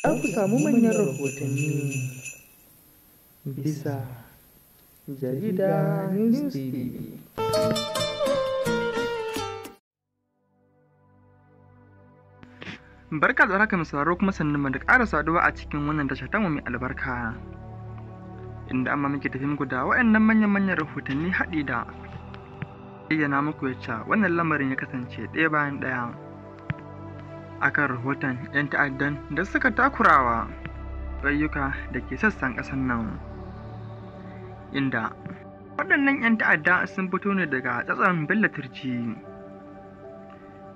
za ku samu manyan rahotanni bisa jarida News TV. Barka da haka mai sauraro kuma sannan mu da ƙara saduwa a cikin wannan tasha ta mai albarka. Inda amma muke tafi muku da waɗannan manyan rahotanni haɗi da bayyana muku yacca wannan lamarin ya kasance ɗaya bayan ɗaya akan rahoton 'yan ta'addan da suka takurawa ƙauyuka da ke sassan ƙasar nan, inda waɗannan 'yan ta'adda sun fito ne daga tsatson Bello Turji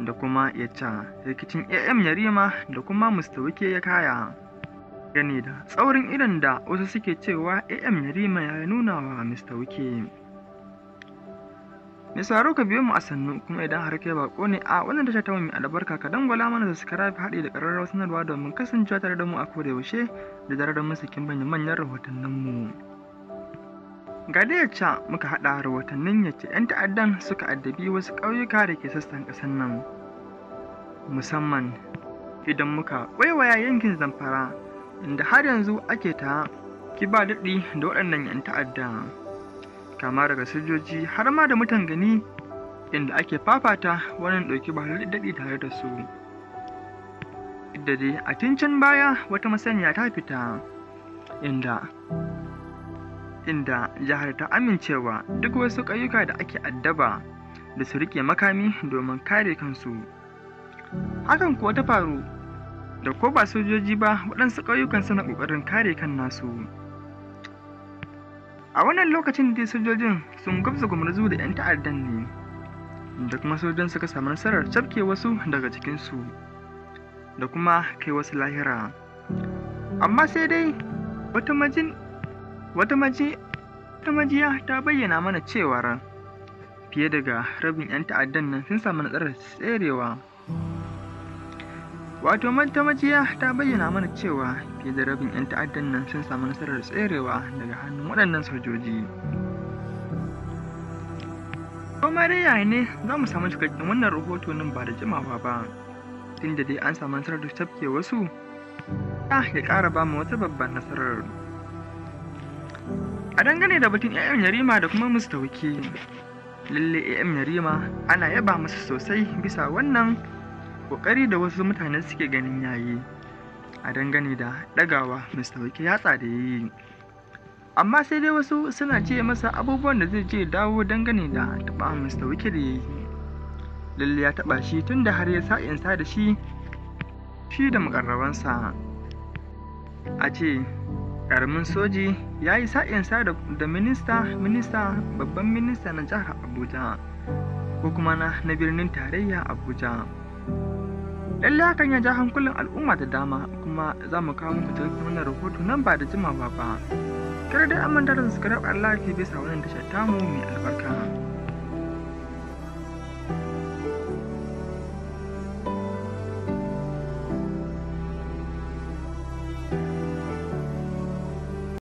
da kuma yacca rikicin AM Yarima da kuma Mustawike ya kaya gane da tsaurin irin da wasu suke cewa AM Yarima ya nuna wa Mustawike. Mai sauraro ka biyo mu a sannu, kuma idan har kai bako ne a wannan tasha ta mai albarka ka dangwala mana da subscribe haɗi da ƙararrawar sanarwa domin kasancewa tare da mu a koda yaushe da zarar mun sakin manyan rahotannin mu. Ga da yacca muka haɗa rahotannin yacce 'yan ta'addan suka addabi wasu ƙauyuka da ke sassan ƙasar nan, musamman idan muka waiwaya yankin Zamfara, inda har yanzu ake ta kiba daɗi da waɗannan 'yan ta'adda, kama daga sojoji har ma da mutan gani, inda ake fafata wannan ɗauki ba daɗi tare da su. Da dai a can baya wata masaniya ta fita inda jihar ta amincewa duk wasu ƙauyuka da ake addaba da su rike makami domin kare kansu. Hakan kuwa ta faru da ko ba sojoji ba, waɗansu ƙauyukan suna ƙoƙarin kare kan nasu. A wannan lokacin da sojojin sun gwabza gumurzu da 'yan ta'addan ne, da kuma sojojin suka samu nasarar cafke wasu daga cikinsu da kuma kai wasu lahira. Amma sai dai wata majiya ta bayyana mana cewar fiye daga rabin 'yan ta'addan nan sun samu nasarar tserewa. Wata majiya ta bayyana mana cewa fiye da rabin 'yan ta'addan nan sun samu nasarar tserewa daga hannun waɗannan sojoji. Kuma dai yaya ne za mu samu cikakken wannan rahoto nan ba da jimawa ba, tunda dai an samu nasarar da tafke wasu, ya ƙara ba mu wata babban nasarar. A dangane da batun AM Yarima da kuma Mustawike, lalle AM Yarima ana yaba masa sosai bisa wannan kokari da wasu mutane suke ganin yayi a dangane da ɗagawa Mustawike yatsa da yayi. Amma sai dai wasu suna ce masa abubuwan da zai je dawo dangane da taɓa Mustawike da yayi. Lalle ya taɓa shi tunda har ya sa'insa da shi da mukarrabansa. A ce ƙaramin soji ya yi sa'insa da babban minista na jihar Abuja ko kuma na birnin tarayya Abuja. Lallai hakan ya ja hankulan al'umma da dama, kuma za mu kawo muku cikin wannan rahoto nan ba da jimawa ba. Kar dai an manta da subscribe Allah ke bisa wannan tashar tamu mai albarka.